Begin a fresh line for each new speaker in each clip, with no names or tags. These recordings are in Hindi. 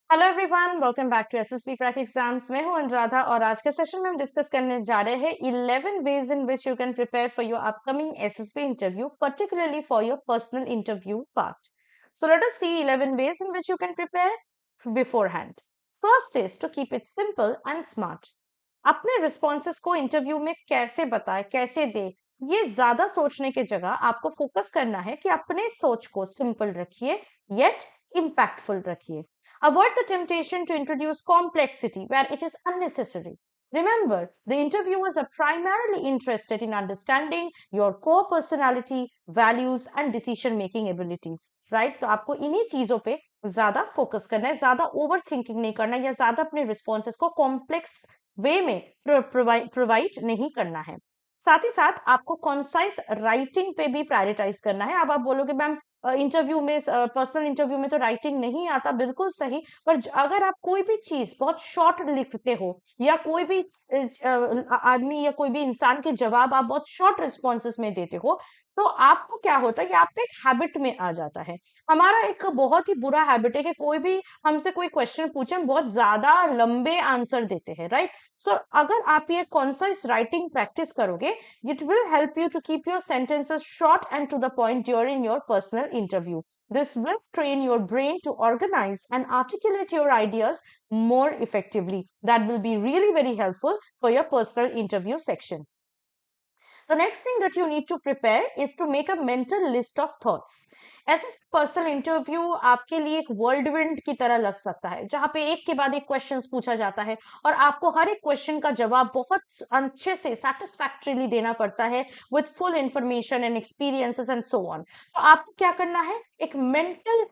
Hello everyone, welcome back to SSB crack exams. मैं हूं अनुराधा और आज के सेशन में हम डिस्कस करने जा रहे हैं 11 ways in which you can prepare for your upcoming SSB interview, particularly for your personal interview part. So let us see 11 ways in which you can prepare beforehand. First is to keep it simple and smart. अपने रिस्पॉन्सेस को इंटरव्यू में कैसे बताए, कैसे दे, ये ज्यादा सोचने की जगह आपको फोकस करना है कि अपने सोच को सिंपल रखिए yet impactful रखिए. Avoid the temptation to introduce complexity where it is unnecessary. Remember, the interviewers are primarily interested in understanding your core personality, values, and decision making abilities. Right? तो आपको इन्हीं चीजों पे ज्यादा फोकस करना है, ज्यादा ओवर थिंकिंग नहीं करना या ज्यादा अपने रिस्पॉन्सेस को कॉम्प्लेक्स वे में प्रोवाइड नहीं करना है. साथ ही साथ आपको कॉन्साइज राइटिंग पे भी प्रायोरिटाइज करना है. अब आप बोलोगे मैम इंटरव्यू में, पर्सनल इंटरव्यू में तो राइटिंग नहीं आता, बिल्कुल सही. पर अगर आप कोई भी चीज बहुत शॉर्ट लिखते हो या कोई भी आदमी या कोई भी इंसान के जवाब आप बहुत शॉर्ट रिस्पॉन्सेस में देते हो, तो आपको क्या होता है, ये आप एक हैबिट में आ जाता है. हमारा एक बहुत ही बुरा हैबिट है कि कोई भी हमसे कोई क्वेश्चन पूछे, हम बहुत ज्यादा लंबे आंसर देते हैं, राइट. सो अगर आप ये कॉन्साइज राइटिंग प्रैक्टिस करोगे, it will help you to keep your sentences short and to the point during your personal interview. This will train your brain to organize and articulate your ideas more effectively. That will be really very helpful for your personal interview section. The next thing that you need to prepare is to make a mental list of thoughts. ऐसे पर्सनल इंटरव्यू आपके लिए एक वर्ल्डविंड की तरह लग सकता है, जहां पे एक के बाद एक क्वेश्चंस पूछा जाता है और आपको हर एक क्वेश्चन का जवाब बहुत अच्छे से सेटिस्फैक्टरीली देना पड़ता है with full information and experiences and so on. तो आपको क्या करना है, एक मेंटल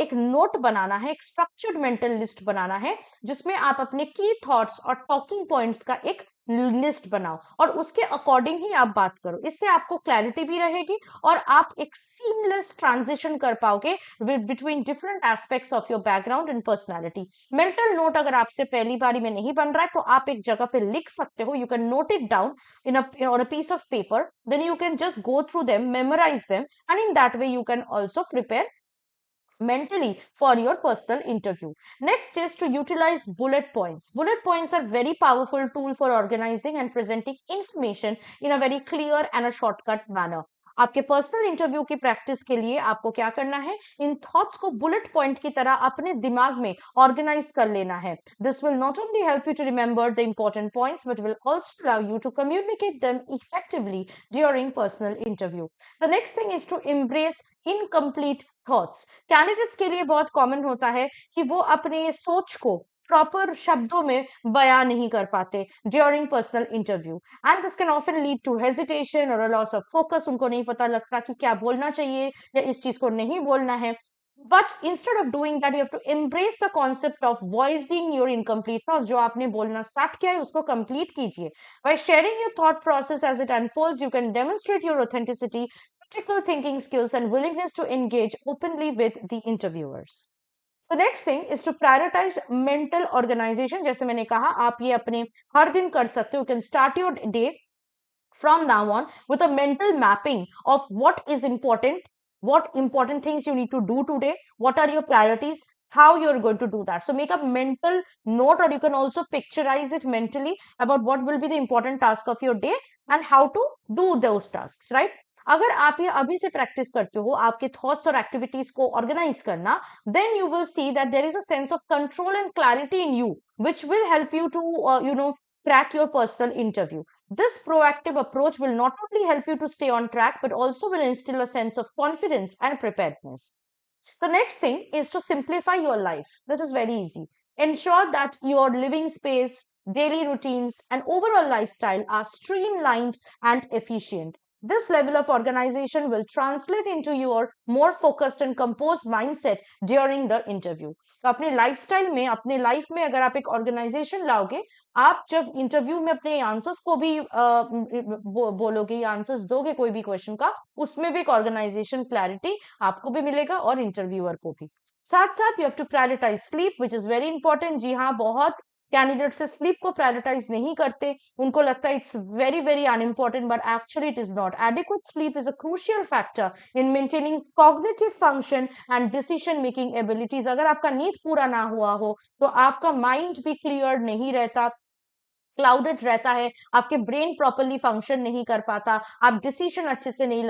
एक नोट बनाना है, एक स्ट्रक्चर्ड मेंटल लिस्ट बनाना है, जिसमें आप अपने की थॉट्स और टॉकिंग पॉइंट्स का एक लिस्ट बनाओ और उसके अकॉर्डिंग ही आप बात करो. इससे आपको क्लैरिटी भी रहेगी और आप एक सीमलेस ट्रांजिशन कर पाओगे between different aspects of your background and personality. Mental note अगर आपसे पहली बारी में नहीं बन रहा है, तो आप एक जगह पे लिख सकते हो. You can note it down on a piece of paper. Then you can just go through them, memorize them, and in that way you can also prepare mentally for your personal interview. Next is to utilize bullet points. Bullet points are very powerful tool for organizing and presenting information in a very clear and a shortcut manner. आपके पर्सनल इंटरव्यू की प्रैक्टिस के लिए आपको क्या करना है, इन थॉट्स को बुलेट पॉइंट की तरह अपने दिमाग में ऑर्गेनाइज कर लेना है. This will not only help you to remember the important points but will also allow you to communicate them effectively during personal interview. The next thing is to embrace incomplete thoughts. Candidates के लिए बहुत कॉमन होता है कि वो अपने सोच को प्रॉपर शब्दों में बयां नहीं कर पाते during personal interview, and this can often lead to hesitation और लॉस ऑफ फोकस. उनको नहीं पता लगता कि क्या बोलना चाहिए या इस चीज को नहीं बोलना है. But instead of doing that, you have to embrace the concept of voicing your incomplete thoughts. जो आपने बोलना स्टार्ट किया है उसको कंप्लीट कीजिए. By sharing your thought process as it unfolds, you can demonstrate your authenticity, critical thinking skills, and willingness to engage openly with the interviewers. The next thing is to prioritize mental organization. जैसे मैंने कहा, आप ये अपने हर दिन कर सकते हो. You can start your day from now on with a mental mapping of what is important, what important things you need to do today, what are your priorities, how you're going to do that. So make a mental note, or you can also picturize it mentally about what will be the important task of your day and how to do those tasks, right? अगर आप ये अभी से प्रैक्टिस करते हो आपके थॉट्स और एक्टिविटीज को ऑर्गेनाइज करना, then you will see that there is a sense of control and clarity in you which will help you to crack your personal interview. This proactive approach will not only help you to stay on track, but also will instill a sense of confidence and preparedness. The next thing is to simplify your life. This is very easy. Ensure that your living space, daily routines, and overall lifestyle are streamlined and efficient. This level of organization will translate into your more focused and composed mindset during the interview. तो अपने लाइफस्टाइल में, अपने लाइफ में अगर आप एक ऑर्गेनाइजेशन लाओगे, आप जब इंटरव्यू में अपने आंसर्स को भी बोलोगे या आंसर्स दोगे कोई भी क्वेश्चन का, उसमें भी एक ऑर्गेनाइजेशन क्लैरिटी आपको भी मिलेगा और इंटरव्यूअर को भी. साथ साथ you have to prioritise sleep, which is very important. जी हाँ, बहुत कैंडिडेट से स्लीप को प्रायोरिटाइज नहीं करते, उनको लगता है it's very very unimportant, but actually it is not. Adequate sleep is a crucial factor in maintaining cognitive function and decision making abilities. अगर आपका नींद पूरा ना हुआ हो तो आपका माइंड भी क्लियर नहीं रहता, क्लाउडेड रहता है, आपके ब्रेन प्रॉपर्ली फंक्शन नहीं कर पाता, आप डिसीजन अच्छे से नहीं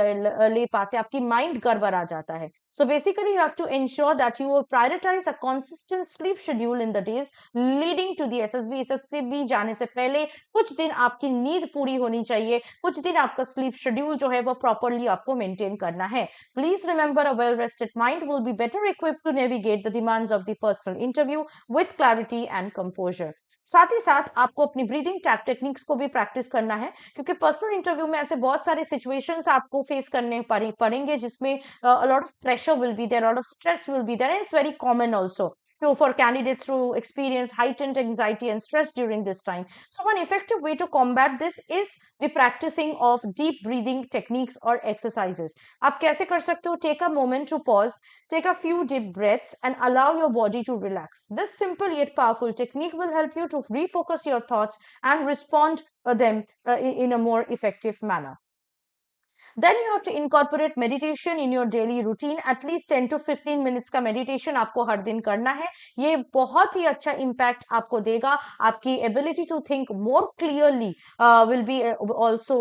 ले पाते, आपकी माइंड गड़बड़ा जाता है. So basically you have to ensure that you will prioritize a consistent sleep schedule in the days leading to the SSB. SSB जाने से पहले कुछ दिन आपकी नींद पूरी होनी चाहिए, कुछ दिन आपका स्लीप शेड्यूल जो है वो प्रॉपरली आपको मेंटेन करना है. Please remember, a well rested mind will be better equipped to navigate the demands of the personal interview with clarity and composure. साथ ही साथ आपको अपनी ब्रीदिंग टेक्निक्स को भी प्रैक्टिस करना है, क्योंकि पर्सनल इंटरव्यू में ऐसे बहुत सारे सिचुएशंस आपको फेस करने पड़ेंगे जिसमें a lot of pressure will be there, a lot of stress will be there, and it's very common also for candidates to experience heightened anxiety and stress during this time. So one effective way to combat this is the practicing of deep breathing techniques or exercises. आप कैसे कर सकते हो? Take a moment to pause, take a few deep breaths and allow your body to relax. This simple yet powerful technique will help you to refocus your thoughts and respond them in a more effective manner. Then you have to incorporate meditation in your daily routine. At least 10 to 15 minutes का meditation आपको हर दिन करना है. ये बहुत ही अच्छा impact आपको देगा. आपकी ability to think more clearly will be also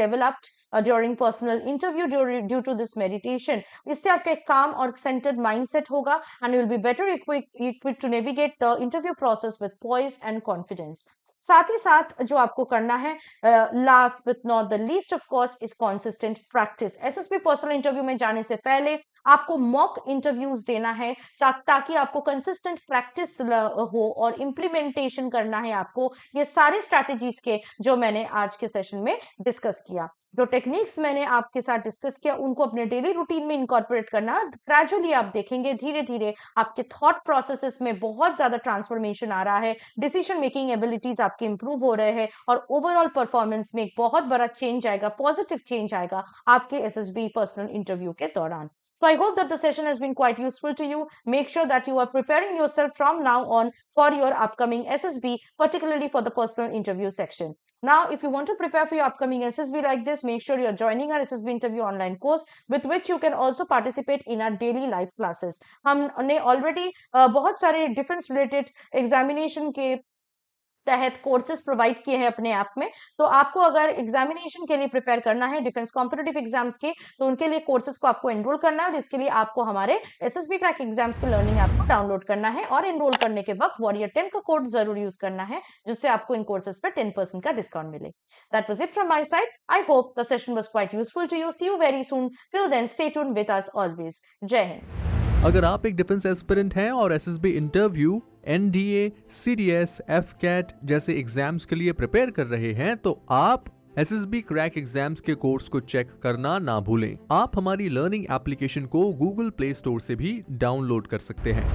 developed during personal interview due to this meditation. इससे आपका एक calm और centered mindset होगा and you will be better equipped to navigate the interview process with poise and confidence. साथ ही साथ जो आपको करना है, last but not the least of course, is consistent practice. SSB personal interview में जाने से पहले आपको मॉक इंटरव्यूज देना है ताकि आपको कंसिस्टेंट प्रैक्टिस हो और इम्प्लीमेंटेशन करना है आपको ये सारे स्ट्रैटेजीज के जो मैंने आज के सेशन में डिस्कस किया. जो टेक्निक्स मैंने आपके साथ डिस्कस किया उनको अपने डेली रूटीन में इनकॉर्पोरेट करना. ग्रेजुअली आप देखेंगे धीरे धीरे आपके थॉट प्रोसेसेस में बहुत ज्यादा ट्रांसफॉर्मेशन आ रहा है, डिसीजन मेकिंग एबिलिटीज आपके इंप्रूव हो रहे हैं और ओवरऑल परफॉर्मेंस में एक बहुत बड़ा चेंज आएगा, पॉजिटिव चेंज आएगा आपके एसएसबी पर्सनल इंटरव्यू के दौरान. So I hope that the session has been quite useful to you. Make sure that you are preparing yourself from now on for your upcoming SSB, particularly for the personal interview section. Now, if you want to prepare for your upcoming SSB like this, make sure you're joining our SSB interview online course with which you can also participate in our daily live classes. हमने already बहुत सारे डिफेंस रिलेटेड एग्जामिनेशन के तहत कोर्सेज प्रोवाइड किए हैं अपने ऐप में. तो आपको अगर एग्जामिनेशन के लिए प्रिपेयर करना है डिफेंस कॉम्पिटिटिव एग्जाम्स के, तो उनके लिए कोर्सेज को आपको एनरोल करना है और इसके लिए आपको हमारे एसएसबी क्रैक एग्जाम्स के लर्निंग ऐप को डाउनलोड करना है और एनरोल करने के वक्त वॉरियर 10 का कोड जरूर यूज करना है जिससे आपको इन कोर्सेज पे 10% का डिस्काउंट मिले. That was it from my side. I hope the session was quite useful to you. See you very soon. Till then stay tuned with us always. जय हिंद.
अगर आप एक डिफेंस एस्पिरेंट हैं और SSB interview, NDA, CDS, AFCAT जैसे एग्जाम्स के लिए प्रिपेयर कर रहे हैं तो आप एसएसबी क्रैक एग्जाम्स के कोर्स को चेक करना ना भूलें. आप हमारी लर्निंग एप्लीकेशन को गूगल प्ले स्टोर से भी डाउनलोड कर सकते हैं.